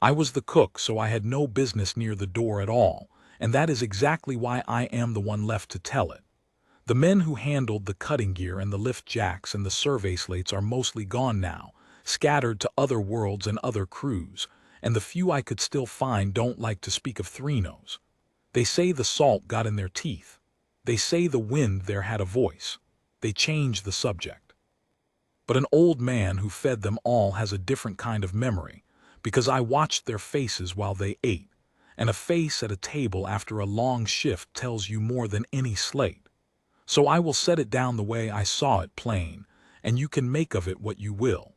I was the cook, so I had no business near the door at all, and that is exactly why I am the one left to tell it. The men who handled the cutting gear and the lift jacks and the survey slates are mostly gone now, scattered to other worlds and other crews, and the few I could still find don't like to speak of Threnos. They say the salt got in their teeth. They say the wind there had a voice. They change the subject. But an old man who fed them all has a different kind of memory, because I watched their faces while they ate, and a face at a table after a long shift tells you more than any slate. So I will set it down the way I saw it plain, and you can make of it what you will.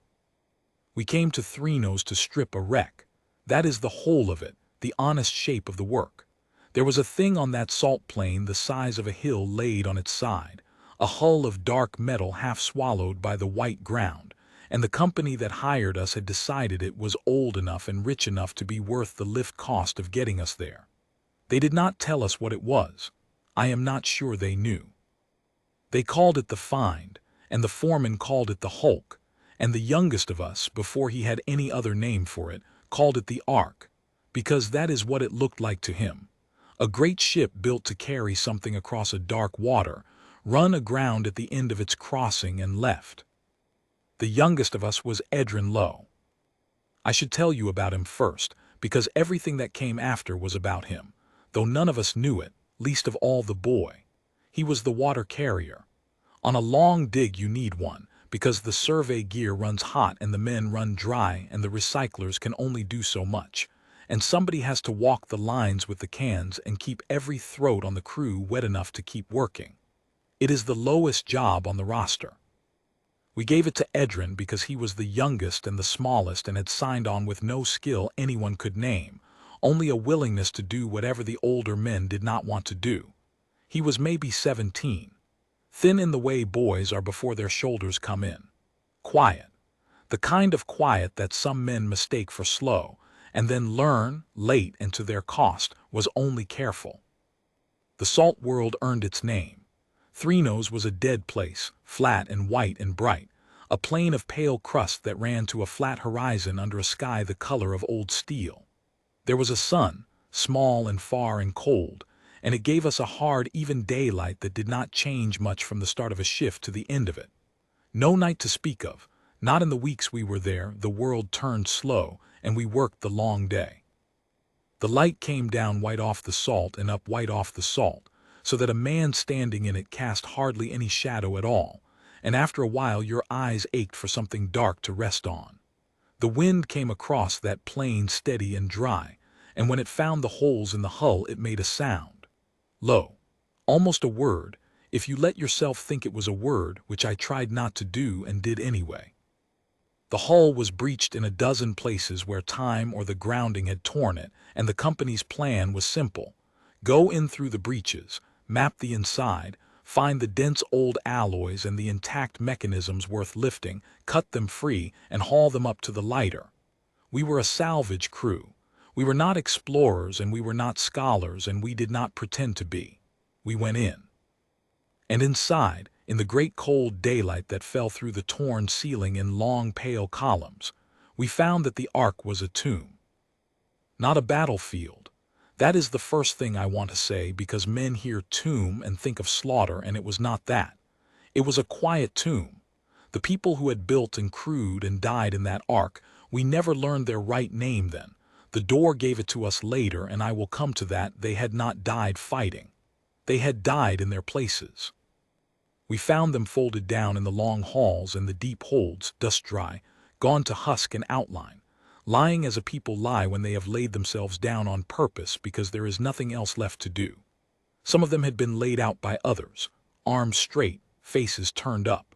We came to Threnos to strip a wreck. That is the whole of it, the honest shape of the work. There was a thing on that salt plain the size of a hill laid on its side, a hull of dark metal half swallowed by the white ground, and the company that hired us had decided it was old enough and rich enough to be worth the lift cost of getting us there. They did not tell us what it was. I am not sure they knew. They called it the Find, and the foreman called it the Hulk, and the youngest of us, before he had any other name for it, called it the Ark, because that is what it looked like to him. A great ship built to carry something across a dark water, run aground at the end of its crossing and left. The youngest of us was Edrin Lowe. I should tell you about him first, because everything that came after was about him, though none of us knew it, least of all the boy. He was the water carrier. On a long dig you need one, because the survey gear runs hot and the men run dry and the recyclers can only do so much, and somebody has to walk the lines with the cans and keep every throat on the crew wet enough to keep working. It is the lowest job on the roster. We gave it to Edrin because he was the youngest and the smallest and had signed on with no skill anyone could name, only a willingness to do whatever the older men did not want to do. He was maybe 17. Thin in the way boys are before their shoulders come in. Quiet. The kind of quiet that some men mistake for slow, and then learn, late and to their cost, was only careful. The salt world earned its name. Threnos was a dead place, flat and white and bright, a plain of pale crust that ran to a flat horizon under a sky the color of old steel. There was a sun, small and far and cold, and it gave us a hard, even daylight that did not change much from the start of a shift to the end of it. No night to speak of. Not in the weeks we were there. The world turned slow, and we worked the long day. The light came down white off the salt and up white off the salt, so that a man standing in it cast hardly any shadow at all, and after a while your eyes ached for something dark to rest on. The wind came across that plain steady and dry, and when it found the holes in the hull it made a sound. Low. Almost a word, if you let yourself think it was a word, which I tried not to do and did anyway. The hull was breached in a dozen places where time or the grounding had torn it, and the company's plan was simple. Go in through the breaches, map the inside, find the dense old alloys and the intact mechanisms worth lifting, cut them free, and haul them up to the lighter. We were a salvage crew. We were not explorers and we were not scholars and we did not pretend to be. We went in. And inside, in the great cold daylight that fell through the torn ceiling in long pale columns, we found that the Ark was a tomb. Not a battlefield. That is the first thing I want to say, because men hear tomb and think of slaughter, and it was not that. It was a quiet tomb. The people who had built and crewed and died in that Ark, we never learned their right name then. The door gave it to us later, and I will come to that. They had not died fighting. They had died in their places. We found them folded down in the long halls and the deep holds, dust-dry, gone to husk and outline, lying as a people lie when they have laid themselves down on purpose because there is nothing else left to do. Some of them had been laid out by others, arms straight, faces turned up.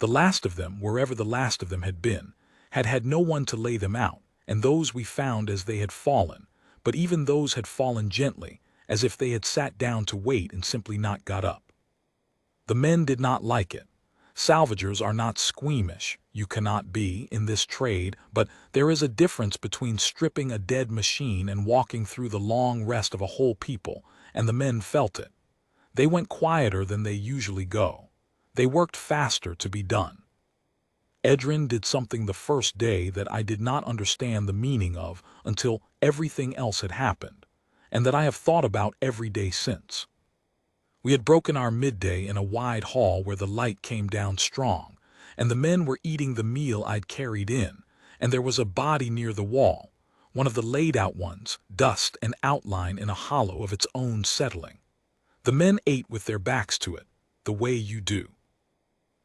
The last of them, wherever the last of them had been, had had no one to lay them out, and those we found as they had fallen, but even those had fallen gently, as if they had sat down to wait and simply not got up. The men did not like it. Salvagers are not squeamish, you cannot be, in this trade, but there is a difference between stripping a dead machine and walking through the long rest of a whole people, and the men felt it. They went quieter than they usually go. They worked faster to be done. Edrin did something the first day that I did not understand the meaning of until everything else had happened, and that I have thought about every day since. We had broken our midday in a wide hall where the light came down strong, and the men were eating the meal I'd carried in, and there was a body near the wall, one of the laid-out ones, dust and outline in a hollow of its own settling. The men ate with their backs to it, the way you do.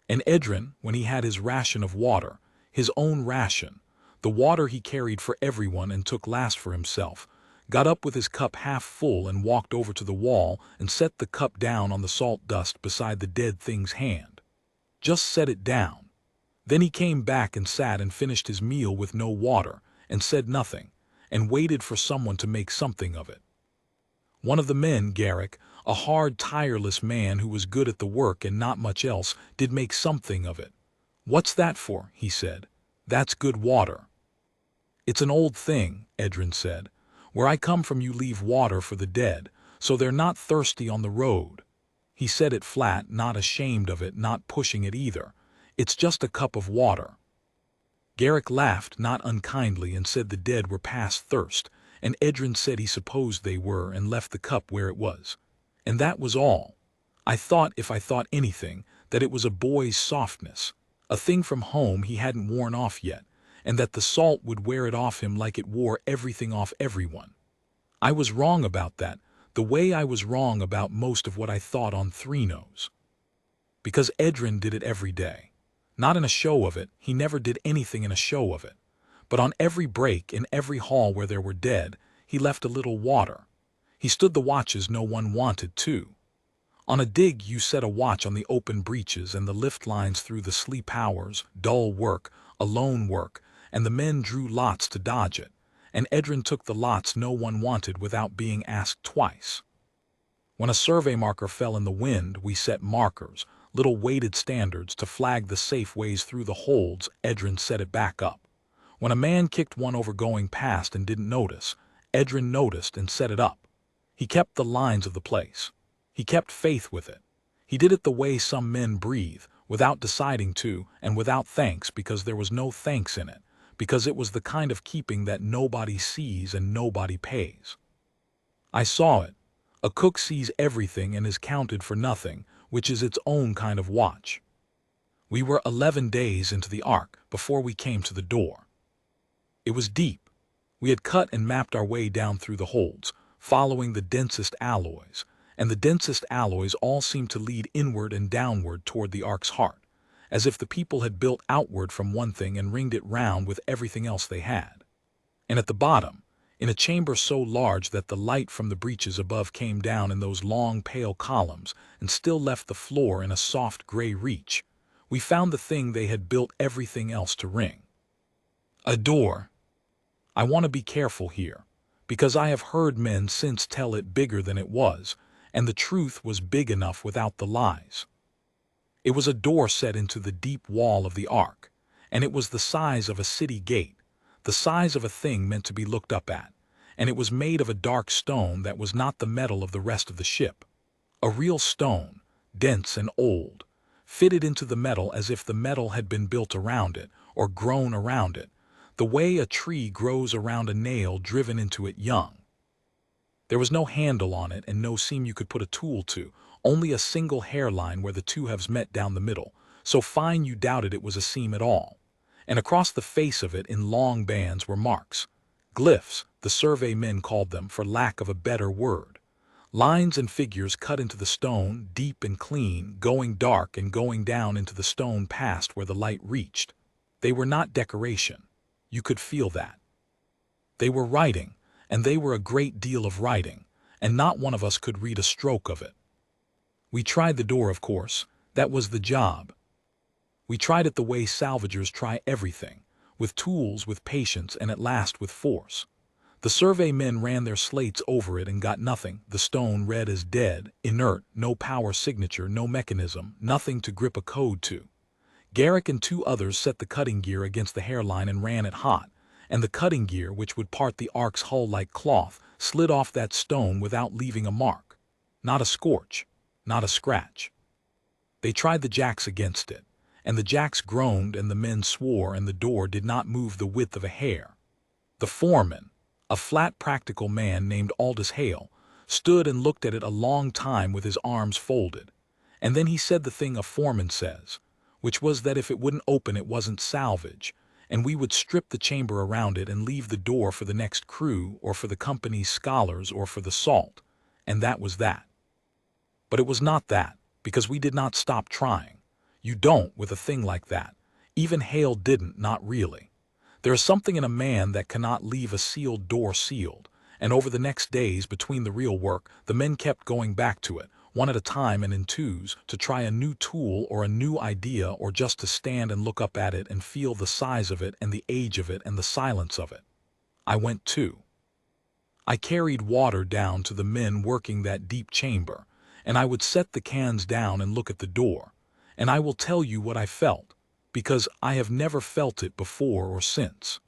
And Edrin, when he had his ration of water, his own ration, the water he carried for everyone and took last for himself, got up with his cup half full and walked over to the wall and set the cup down on the salt dust beside the dead thing's hand. Just set it down. Then he came back and sat and finished his meal with no water, and said nothing, and waited for someone to make something of it. One of the men, Garrick, a hard, tireless man who was good at the work and not much else, did make something of it. "What's that for?" he said. "That's good water." "It's an old thing," Edrin said. "Where I come from you leave water for the dead, so they're not thirsty on the road." He said it flat, not ashamed of it, not pushing it either. "It's just a cup of water." Garrick laughed, not unkindly, and said the dead were past thirst, and Edrin said he supposed they were and left the cup where it was. And that was all. I thought, if I thought anything, that it was a boy's softness, a thing from home he hadn't worn off yet, and that the salt would wear it off him like it wore everything off everyone. I was wrong about that, the way I was wrong about most of what I thought on Three Nose. Because Edrin did it every day. Not in a show of it, he never did anything in a show of it. But on every break, in every hall where there were dead, he left a little water. He stood the watches no one wanted to. On a dig you set a watch on the open breaches and the lift lines through the sleep hours, dull work, alone work, and the men drew lots to dodge it, and Edrin took the lots no one wanted without being asked twice. When a survey marker fell in the wind, we set markers, little weighted standards to flag the safe ways through the holds. Edrin set it back up. When a man kicked one over going past and didn't notice, Edrin noticed and set it up. He kept the lines of the place. He kept faith with it. He did it the way some men breathe, without deciding to, and without thanks, because there was no thanks in it, because it was the kind of keeping that nobody sees and nobody pays. I saw it. A cook sees everything and is counted for nothing, which is its own kind of watch. We were 11 days into the ark before we came to the door. It was deep. We had cut and mapped our way down through the holds, following the densest alloys, and the densest alloys all seemed to lead inward and downward toward the ark's heart, as if the people had built outward from one thing and ringed it round with everything else they had. And at the bottom, in a chamber so large that the light from the breaches above came down in those long pale columns and still left the floor in a soft gray reach, we found the thing they had built everything else to ring. A door. I want to be careful here, because I have heard men since tell it bigger than it was, and the truth was big enough without the lies. It was a door set into the deep wall of the ark, and it was the size of a city gate, the size of a thing meant to be looked up at, and it was made of a dark stone that was not the metal of the rest of the ship. A real stone, dense and old, fitted into the metal as if the metal had been built around it, or grown around it, the way a tree grows around a nail driven into it young. There was no handle on it and no seam you could put a tool to, only a single hairline where the two halves met down the middle, so fine you doubted it was a seam at all. And across the face of it in long bands were marks. Glyphs, the survey men called them for lack of a better word. Lines and figures cut into the stone, deep and clean, going dark and going down into the stone past where the light reached. They were not decoration. You could feel that. They were writing, and they were a great deal of writing, and not one of us could read a stroke of it. We tried the door, of course. That was the job. We tried it the way salvagers try everything, with tools, with patience, and at last with force. The survey men ran their slates over it and got nothing. The stone read as dead, inert, no power signature, no mechanism, nothing to grip a code to. Garrick and two others set the cutting gear against the hairline and ran it hot, and the cutting gear, which would part the ark's hull like cloth, slid off that stone without leaving a mark. Not a scorch, not a scratch. They tried the jacks against it, and the jacks groaned and the men swore and the door did not move the width of a hair. The foreman, a flat practical man named Aldous Hale, stood and looked at it a long time with his arms folded, and then he said the thing a foreman says, which was that if it wouldn't open it wasn't salvage, and we would strip the chamber around it and leave the door for the next crew or for the company's scholars or for the salt, and that was that. But it was not that, because we did not stop trying. You don't with a thing like that. Even Hale didn't, not really. There is something in a man that cannot leave a sealed door sealed, and over the next days between the real work, the men kept going back to it, one at a time and in twos, to try a new tool or a new idea or just to stand and look up at it and feel the size of it and the age of it and the silence of it. I went too. I carried water down to the men working that deep chamber, and I would set the cans down and look at the door, and I will tell you what I felt, because I have never felt it before or since.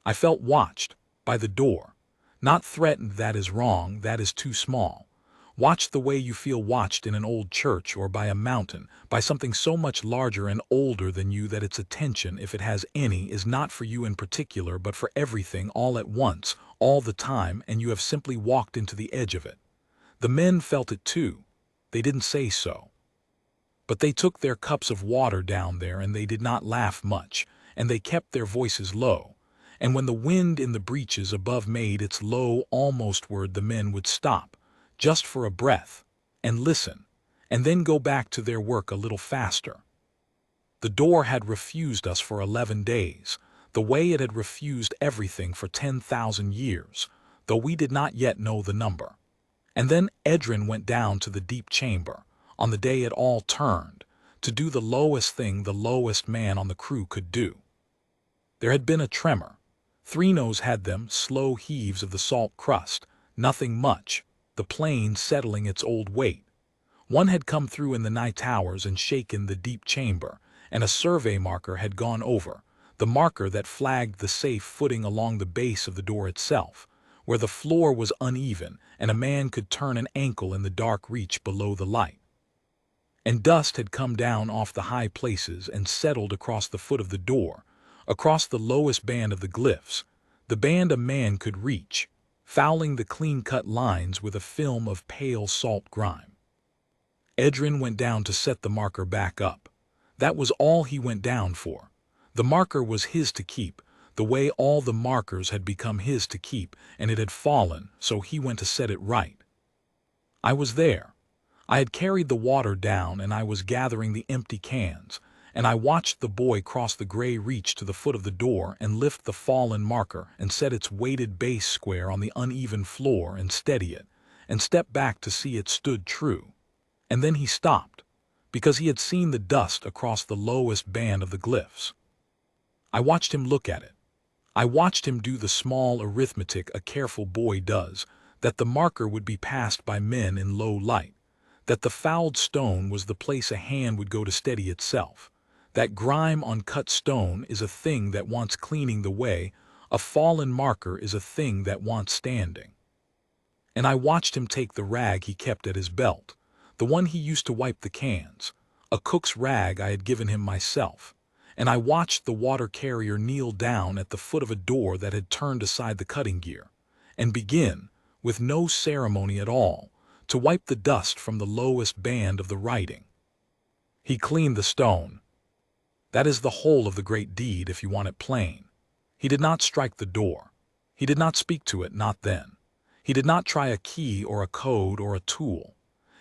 I felt watched, by the door. Not threatened, that is wrong, that is too small. Watched the way you feel watched in an old church or by a mountain, by something so much larger and older than you that its attention, if it has any, is not for you in particular but for everything all at once, all the time, and you have simply walked into the edge of it. The men felt it too. They didn't say so. But they took their cups of water down there and they did not laugh much, and they kept their voices low. And when the wind in the breaches above made its low almost word, the men would stop, just for a breath, and listen, and then go back to their work a little faster. The door had refused us for 11 days, the way it had refused everything for 10,000 years, though we did not yet know the number. And then Edrin went down to the deep chamber, on the day it all turned, to do the lowest thing the lowest man on the crew could do. There had been a tremor. Three-nose had them, slow heaves of the salt crust, nothing much, the plane settling its old weight. One had come through in the night towers and shaken the deep chamber, and a survey marker had gone over, the marker that flagged the safe footing along the base of the door itself, where the floor was uneven and a man could turn an ankle in the dark reach below the light. And dust had come down off the high places and settled across the foot of the door, across the lowest band of the glyphs, the band a man could reach, fouling the clean-cut lines with a film of pale salt grime. Edrin went down to set the marker back up. That was all he went down for. The marker was his to keep, the way all the markers had become his to keep, and it had fallen, so he went to set it right. I was there. I had carried the water down and I was gathering the empty cans, and I watched the boy cross the gray reach to the foot of the door and lift the fallen marker and set its weighted base square on the uneven floor and steady it, and step back to see it stood true. And then he stopped, because he had seen the dust across the lowest band of the glyphs. I watched him look at it. I watched him do the small arithmetic a careful boy does, that the marker would be passed by men in low light, that the fouled stone was the place a hand would go to steady itself, that grime on cut stone is a thing that wants cleaning the way a fallen marker is a thing that wants standing. And I watched him take the rag he kept at his belt, the one he used to wipe the cans, a cook's rag I had given him myself, and I watched the water carrier kneel down at the foot of a door that had turned aside the cutting gear, and begin, with no ceremony at all, to wipe the dust from the lowest band of the writing. He cleaned the stone. That is the whole of the great deed, if you want it plain. He did not strike the door. He did not speak to it, not then. He did not try a key or a code or a tool.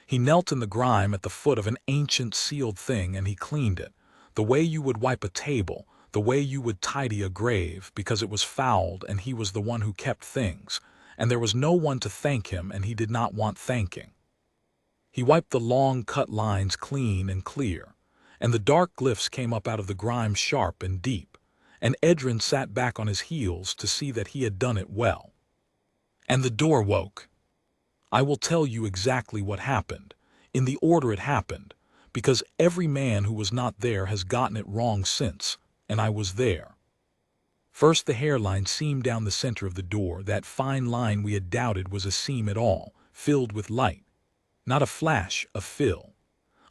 He knelt in the grime at the foot of an ancient sealed thing and he cleaned it, the way you would wipe a table, the way you would tidy a grave, because it was fouled and he was the one who kept things, and there was no one to thank him and he did not want thanking. He wiped the long cut lines clean and clear, and the dark glyphs came up out of the grime sharp and deep, and Edrin sat back on his heels to see that he had done it well. And the door woke. I will tell you exactly what happened, in the order it happened, because every man who was not there has gotten it wrong since, and I was there. First the hairline seamed down the center of the door, that fine line we had doubted was a seam at all, filled with light. Not a flash, a fill.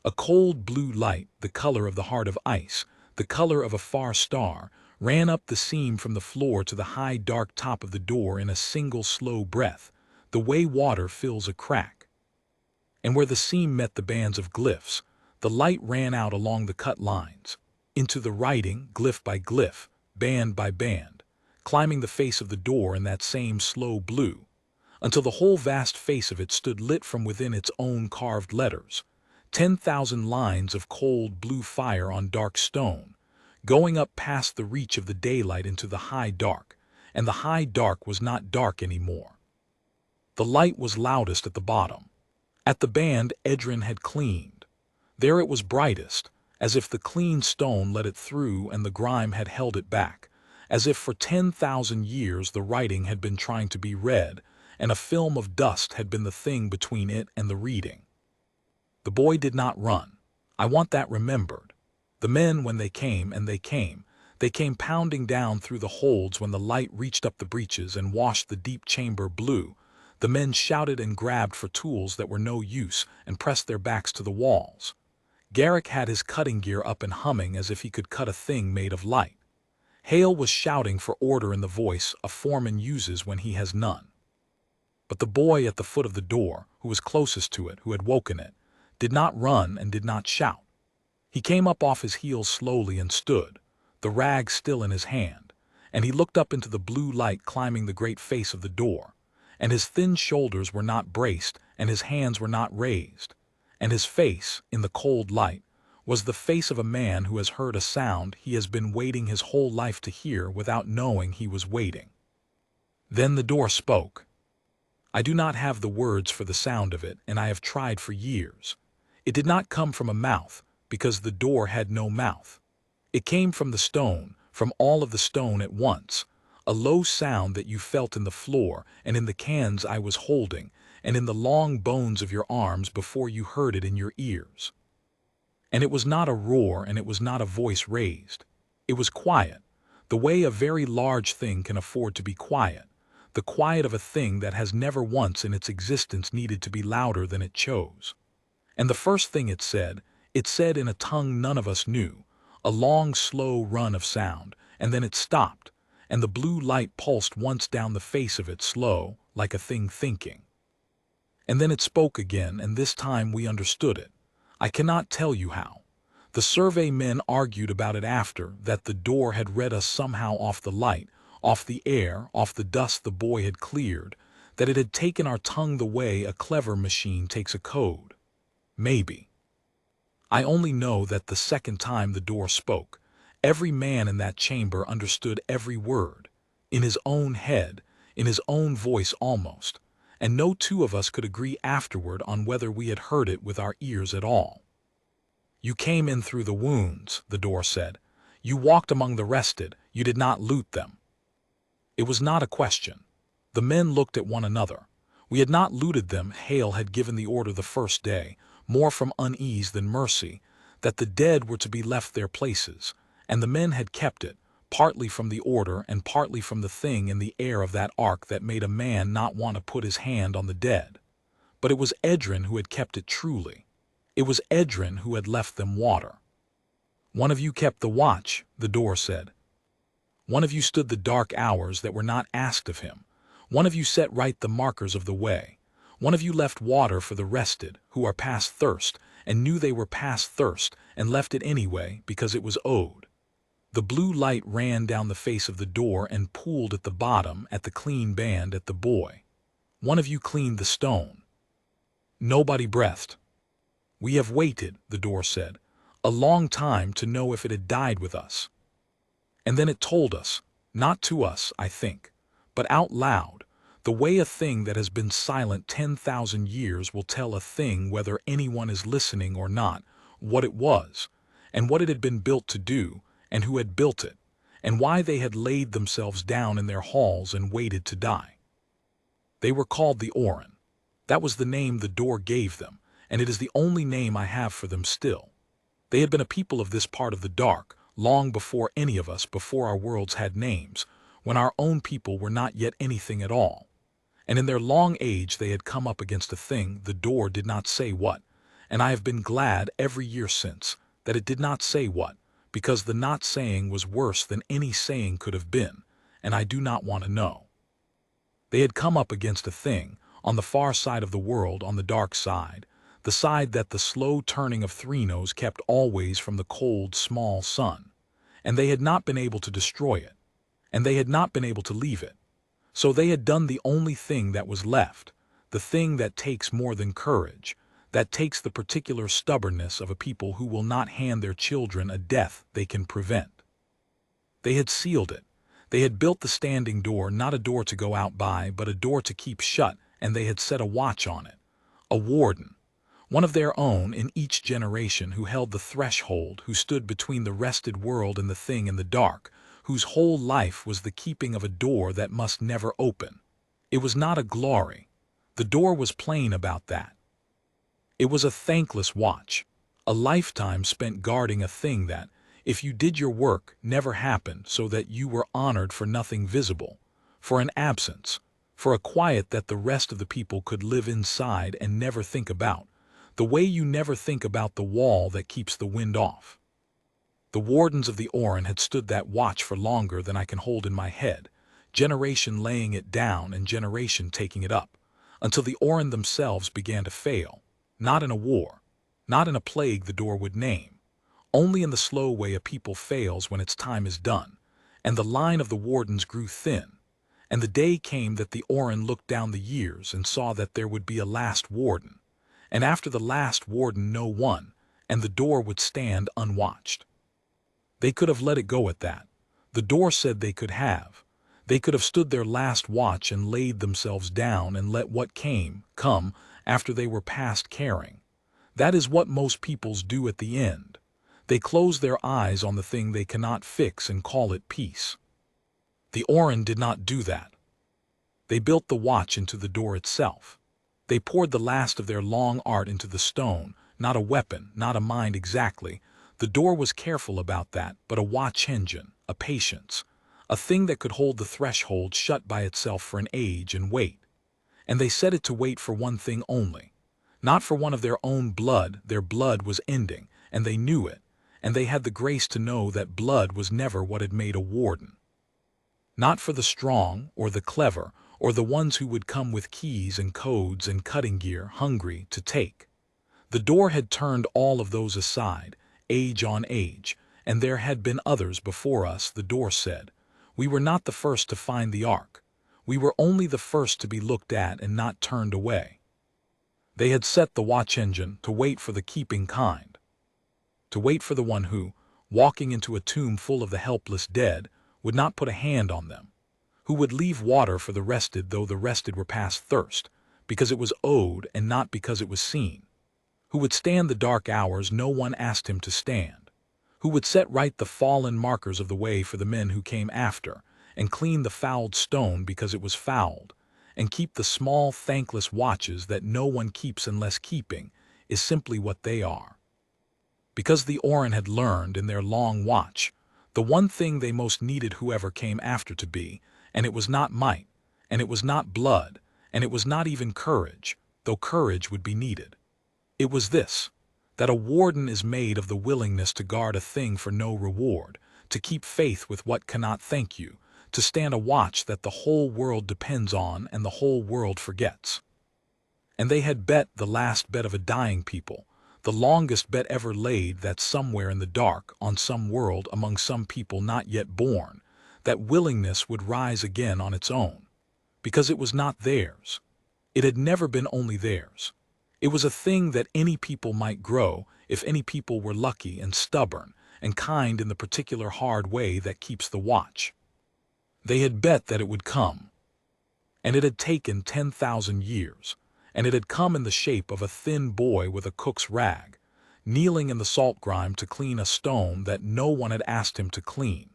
A cold blue light, the color of the heart of ice, the color of a far star, ran up the seam from the floor to the high dark top of the door in a single slow breath, the way water fills a crack. And where the seam met the bands of glyphs, the light ran out along the cut lines, into the writing, glyph by glyph, band by band, climbing the face of the door in that same slow blue, until the whole vast face of it stood lit from within its own carved letters, 10,000 lines of cold blue fire on dark stone, going up past the reach of the daylight into the high dark, and the high dark was not dark anymore. The light was loudest at the bottom. At the band Edrin had cleaned. There it was brightest, as if the clean stone let it through and the grime had held it back, as if for 10,000 years the writing had been trying to be read, and a film of dust had been the thing between it and the reading. The boy did not run. I want that remembered. The men, when they came, and they came pounding down through the holds when the light reached up the breaches and washed the deep chamber blue. The men shouted and grabbed for tools that were no use and pressed their backs to the walls. Garrick had his cutting gear up and humming as if he could cut a thing made of light. Hale was shouting for order in the voice a foreman uses when he has none. But the boy at the foot of the door, who was closest to it, who had woken it, did not run and did not shout. He came up off his heels slowly and stood, the rag still in his hand, and he looked up into the blue light climbing the great face of the door, and his thin shoulders were not braced and his hands were not raised, and his face, in the cold light, was the face of a man who has heard a sound he has been waiting his whole life to hear without knowing he was waiting. Then the door spoke. I do not have the words for the sound of it, and I have tried for years. It did not come from a mouth, because the door had no mouth. It came from the stone, from all of the stone at once, a low sound that you felt in the floor and in the cans I was holding and in the long bones of your arms before you heard it in your ears. And it was not a roar and it was not a voice raised. It was quiet, the way a very large thing can afford to be quiet, the quiet of a thing that has never once in its existence needed to be louder than it chose. And the first thing it said in a tongue none of us knew, a long, slow run of sound, and then it stopped, and the blue light pulsed once down the face of it slow, like a thing thinking. And then it spoke again, and this time we understood it. I cannot tell you how. The survey men argued about it after, that the door had read us somehow off the light, off the air, off the dust the boy had cleared, that it had taken our tongue the way a clever machine takes a code. Maybe. I only know that the second time the door spoke, every man in that chamber understood every word, in his own head, in his own voice almost, and no two of us could agree afterward on whether we had heard it with our ears at all. You came in through the wounds, the door said. You walked among the rested, you did not loot them. It was not a question. The men looked at one another. We had not looted them. Hale had given the order the first day, more from unease than mercy, that the dead were to be left their places, and the men had kept it, partly from the order and partly from the thing in the air of that ark that made a man not want to put his hand on the dead. But it was Edrin who had kept it truly. It was Edrin who had left them water. One of you kept the watch, the door said. One of you stood the dark hours that were not asked of him. One of you set right the markers of the way. One of you left water for the rested, who are past thirst, and knew they were past thirst, and left it anyway because it was owed. The blue light ran down the face of the door and pooled at the bottom at the clean band at the boy. One of you cleaned the stone. Nobody breathed. We have waited, the door said, a long time to know if it had died with us. And then it told us, not to us, I think, but out loud, the way a thing that has been silent 10,000 years will tell a thing whether anyone is listening or not, what it was, and what it had been built to do, and who had built it, and why they had laid themselves down in their halls and waited to die. They were called the Orin. That was the name the door gave them, and it is the only name I have for them still. They had been a people of this part of the dark, long before any of us, before our worlds had names, when our own people were not yet anything at all. And in their long age they had come up against a thing, the door did not say what, and I have been glad every year since that it did not say what, because the not saying was worse than any saying could have been, and I do not want to know. They had come up against a thing, on the far side of the world, on the dark side, the side that the slow turning of Threnos kept always from the cold, small sun, and they had not been able to destroy it, and they had not been able to leave it. So they had done the only thing that was left, the thing that takes more than courage, that takes the particular stubbornness of a people who will not hand their children a death they can prevent. They had sealed it. They had built the standing door, not a door to go out by, but a door to keep shut, and they had set a watch on it, a warden, one of their own in each generation, who held the threshold, who stood between the rested world and the thing in the dark, whose whole life was the keeping of a door that must never open. It was not a glory. The door was plain about that. It was a thankless watch, a lifetime spent guarding a thing that, if you did your work, never happened, so that you were honored for nothing visible, for an absence, for a quiet that the rest of the people could live inside and never think about, the way you never think about the wall that keeps the wind off. The wardens of the Orin had stood that watch for longer than I can hold in my head, generation laying it down and generation taking it up, until the Orin themselves began to fail, not in a war, not in a plague the door would name, only in the slow way a people fails when its time is done, and the line of the wardens grew thin, and the day came that the Orin looked down the years and saw that there would be a last warden, and after the last warden no one, and the door would stand unwatched. They could have let it go at that. The door said they could have. They could have stood their last watch and laid themselves down and let what came, come, after they were past caring. That is what most peoples do at the end. They close their eyes on the thing they cannot fix and call it peace. The Orin did not do that. They built the watch into the door itself. They poured the last of their long art into the stone, not a weapon, not a mind exactly. The door was careful about that, but a watch engine, a patience, a thing that could hold the threshold shut by itself for an age and wait. And they set it to wait for one thing only, not for one of their own blood. Their blood was ending, and they knew it, and they had the grace to know that blood was never what had made a warden. Not for the strong, or the clever, or the ones who would come with keys and codes and cutting gear, hungry to take. The door had turned all of those aside, age on age, and there had been others before us. The door said, we were not the first to find the ark. We were only the first to be looked at and not turned away. They had set the watch engine to wait for the keeping kind, to wait for the one who, walking into a tomb full of the helpless dead, would not put a hand on them, who would leave water for the rested though the rested were past thirst, because it was owed and not because it was seen, who would stand the dark hours no one asked him to stand, who would set right the fallen markers of the way for the men who came after, and clean the fouled stone because it was fouled, and keep the small thankless watches that no one keeps unless keeping is simply what they are. Because the Orin had learned in their long watch the one thing they most needed whoever came after to be, and it was not might, and it was not blood, and it was not even courage, though courage would be needed. It was this, that a warden is made of the willingness to guard a thing for no reward, to keep faith with what cannot thank you, to stand a watch that the whole world depends on and the whole world forgets. And they had bet the last bet of a dying people, the longest bet ever laid, that somewhere in the dark, on some world among some people not yet born, that willingness would rise again on its own, because it was not theirs. It had never been only theirs. It was a thing that any people might grow if any people were lucky and stubborn and kind in the particular hard way that keeps the watch. They had bet that it would come. And it had taken 10,000 years, and it had come in the shape of a thin boy with a cook's rag, kneeling in the salt grime to clean a stone that no one had asked him to clean.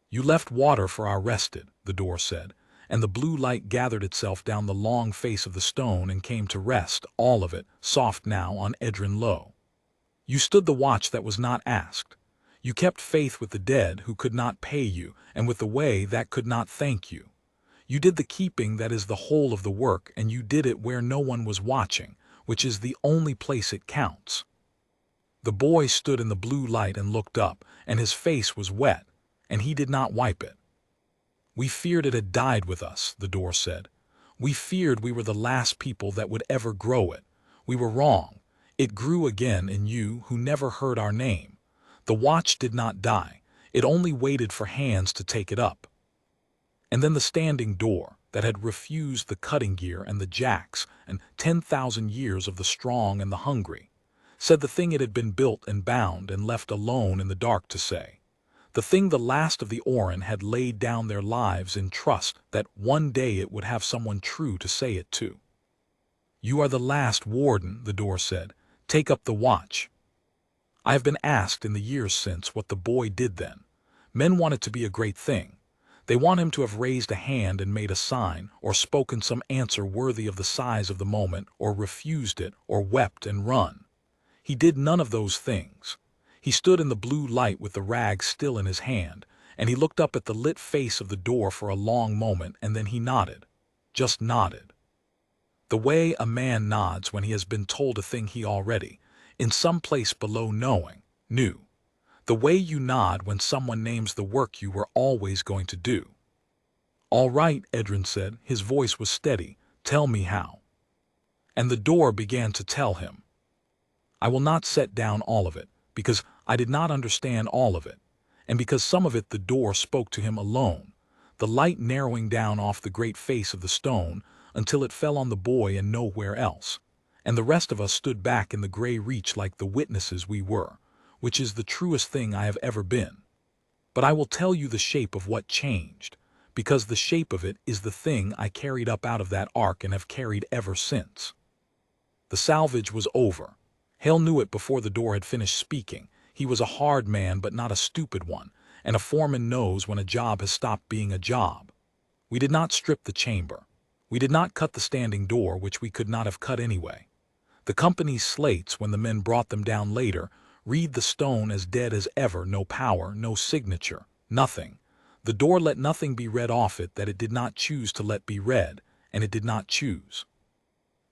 You left water for our rested, the door said, and the blue light gathered itself down the long face of the stone and came to rest, all of it, soft now, on Edrin Low. You stood the watch that was not asked. You kept faith with the dead who could not pay you, and with the way that could not thank you. You did the keeping that is the whole of the work, and you did it where no one was watching, which is the only place it counts. The boy stood in the blue light and looked up, and his face was wet, and he did not wipe it. We feared it had died with us, the door said. We feared we were the last people that would ever grow it. We were wrong. It grew again in you who never heard our name. The watch did not die. It only waited for hands to take it up. And then the standing door that had refused the cutting gear and the jacks and 10,000 years of the strong and the hungry, said the thing it had been built and bound and left alone in the dark to say. The thing the last of the Orin had laid down their lives in trust that one day it would have someone true to say it to. You are the last warden, the door said. Take up the watch. I have been asked in the years since what the boy did then. Men want it to be a great thing. They want him to have raised a hand and made a sign, or spoken some answer worthy of the size of the moment, or refused it, or wept and run. He did none of those things. He stood in the blue light with the rag still in his hand, and he looked up at the lit face of the door for a long moment, and then he nodded. Just nodded. The way a man nods when he has been told a thing he already, in some place below knowing, knew. The way you nod when someone names the work you were always going to do. All right, Edrin said. His voice was steady. Tell me how. And the door began to tell him. I will not set down all of it, because I did not understand all of it, and because some of it the door spoke to him alone, the light narrowing down off the great face of the stone until it fell on the boy and nowhere else, and the rest of us stood back in the gray reach like the witnesses we were, which is the truest thing I have ever been. But I will tell you the shape of what changed, because the shape of it is the thing I carried up out of that ark and have carried ever since. The salvage was over. Hale knew it before the door had finished speaking. He was a hard man but not a stupid one, and a foreman knows when a job has stopped being a job. We did not strip the chamber. We did not cut the standing door, which we could not have cut anyway. The company's slates, when the men brought them down later, read the stone as dead as ever, no power, no signature, nothing. The door let nothing be read off it that it did not choose to let be read, and it did not choose.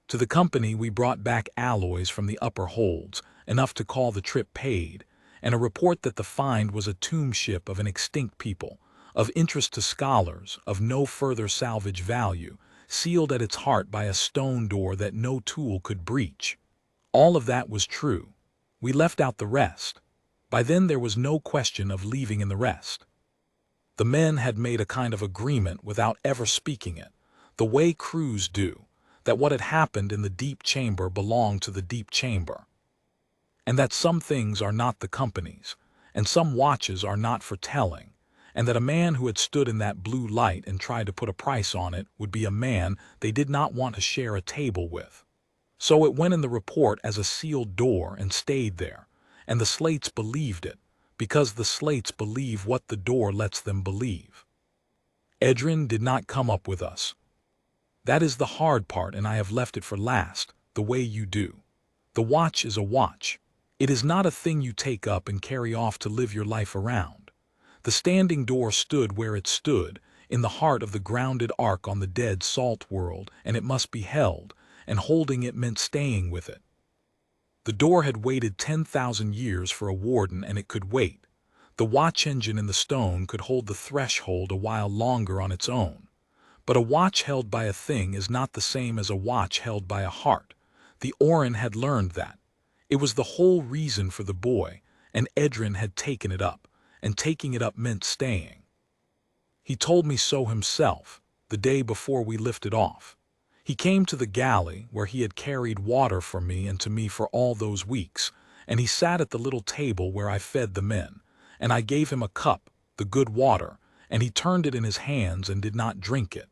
To the company we brought back alloys from the upper holds, enough to call the trip paid, and a report that the find was a tomb ship of an extinct people, of interest to scholars, of no further salvage value, sealed at its heart by a stone door that no tool could breach. All of that was true. We left out the rest. By then there was no question of leaving in the rest. The men had made a kind of agreement without ever speaking it, the way crews do, that what had happened in the deep chamber belonged to the deep chamber, and that some things are not the company's, and some watches are not for telling, and that a man who had stood in that blue light and tried to put a price on it would be a man they did not want to share a table with. So it went in the report as a sealed door and stayed there, and the slates believed it, because the slates believe what the door lets them believe. Edrin did not come up with us. That is the hard part, and I have left it for last, the way you do. The watch is a watch. It is not a thing you take up and carry off to live your life around. The standing door stood where it stood, in the heart of the grounded ark on the dead salt world, and it must be held, and holding it meant staying with it. The door had waited 10,000 years for a warden, and it could wait. The watch engine in the stone could hold the threshold a while longer on its own. But a watch held by a thing is not the same as a watch held by a heart. The Orin had learned that. It was the whole reason for the boy, and Edrin had taken it up, and taking it up meant staying. He told me so himself, the day before we lifted off. He came to the galley where he had carried water for me and to me for all those weeks, and he sat at the little table where I fed the men, and I gave him a cup, the good water, and he turned it in his hands and did not drink it.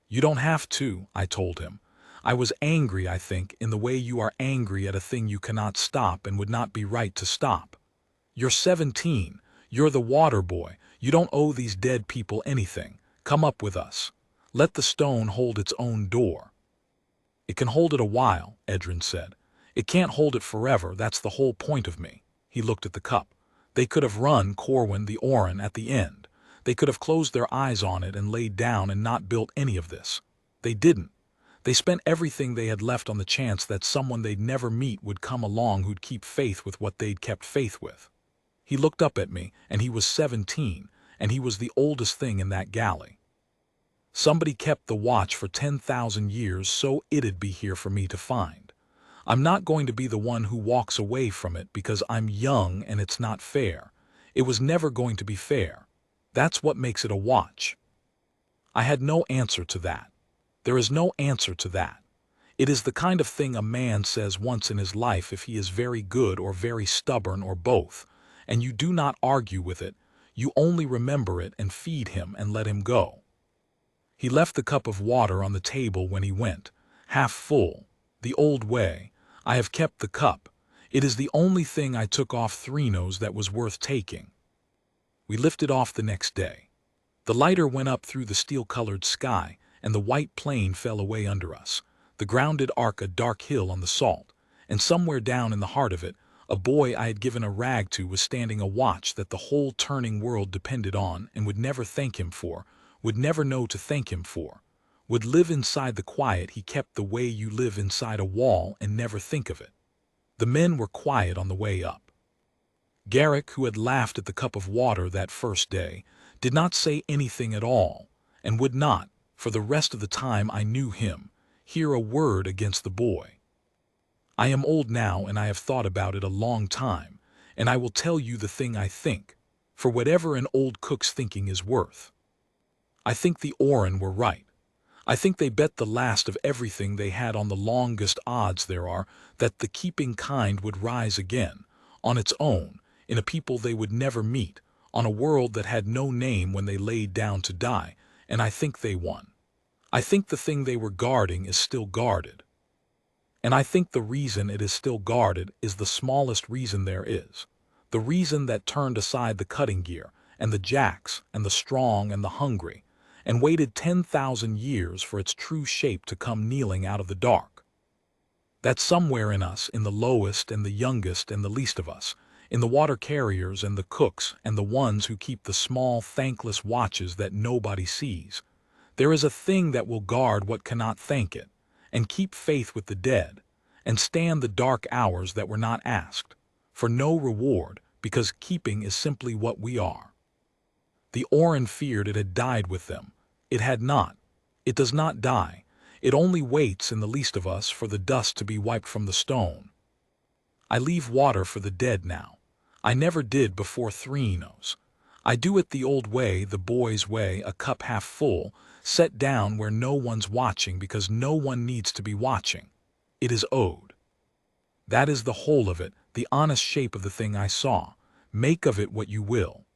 You don't have to, I told him. I was angry, I think, in the way you are angry at a thing you cannot stop and would not be right to stop. You're 17. You're the water boy. You don't owe these dead people anything. Come up with us. Let the stone hold its own door. It can hold it a while, Edrin said. It can't hold it forever. That's the whole point of me. He looked at the cup. They could have run Corwin the Orin at the end. They could have closed their eyes on it and laid down and not built any of this. They didn't. They spent everything they had left on the chance that someone they'd never meet would come along who'd keep faith with what they'd kept faith with. He looked up at me, and he was 17, and he was the oldest thing in that galley. Somebody kept the watch for 10,000 years, so it'd be here for me to find. I'm not going to be the one who walks away from it because I'm young and it's not fair. It was never going to be fair. That's what makes it a watch. I had no answer to that. There is no answer to that. It is the kind of thing a man says once in his life if he is very good or very stubborn or both, and you do not argue with it, you only remember it and feed him and let him go. He left the cup of water on the table when he went, half full, the old way. I have kept the cup. It is the only thing I took off Three-Nose that was worth taking. We lifted off the next day. The lighter went up through the steel-colored sky, and the white plane fell away under us, the grounded arc a dark hill on the salt, and somewhere down in the heart of it, a boy I had given a rag to was standing a watch that the whole turning world depended on and would never thank him for, would never know to thank him for, would live inside the quiet he kept the way you live inside a wall and never think of it. The men were quiet on the way up. Garrick, who had laughed at the cup of water that first day, did not say anything at all, and would not, for the rest of the time I knew him, hear a word against the boy. I am old now and I have thought about it a long time, and I will tell you the thing I think, for whatever an old cook's thinking is worth. I think the Orin were right. I think they bet the last of everything they had on the longest odds there are that the keeping kind would rise again, on its own, in a people they would never meet, on a world that had no name when they laid down to die, and I think they won. I think the thing they were guarding is still guarded. And I think the reason it is still guarded is the smallest reason there is, the reason that turned aside the cutting gear, and the jacks, and the strong, and the hungry, and waited 10,000 years for its true shape to come kneeling out of the dark. That somewhere in us, in the lowest and the youngest and the least of us, in the water carriers and the cooks and the ones who keep the small, thankless watches that nobody sees, there is a thing that will guard what cannot thank it, and keep faith with the dead, and stand the dark hours that were not asked, for no reward, because keeping is simply what we are. The Orin feared it had died with them. It had not. It does not die. It only waits in the least of us for the dust to be wiped from the stone. I leave water for the dead now. I never did before Three-Nose. I do it the old way, the boy's way, a cup half full, set down where no one's watching because no one needs to be watching. It is owed. That is the whole of it, the honest shape of the thing I saw. Make of it what you will.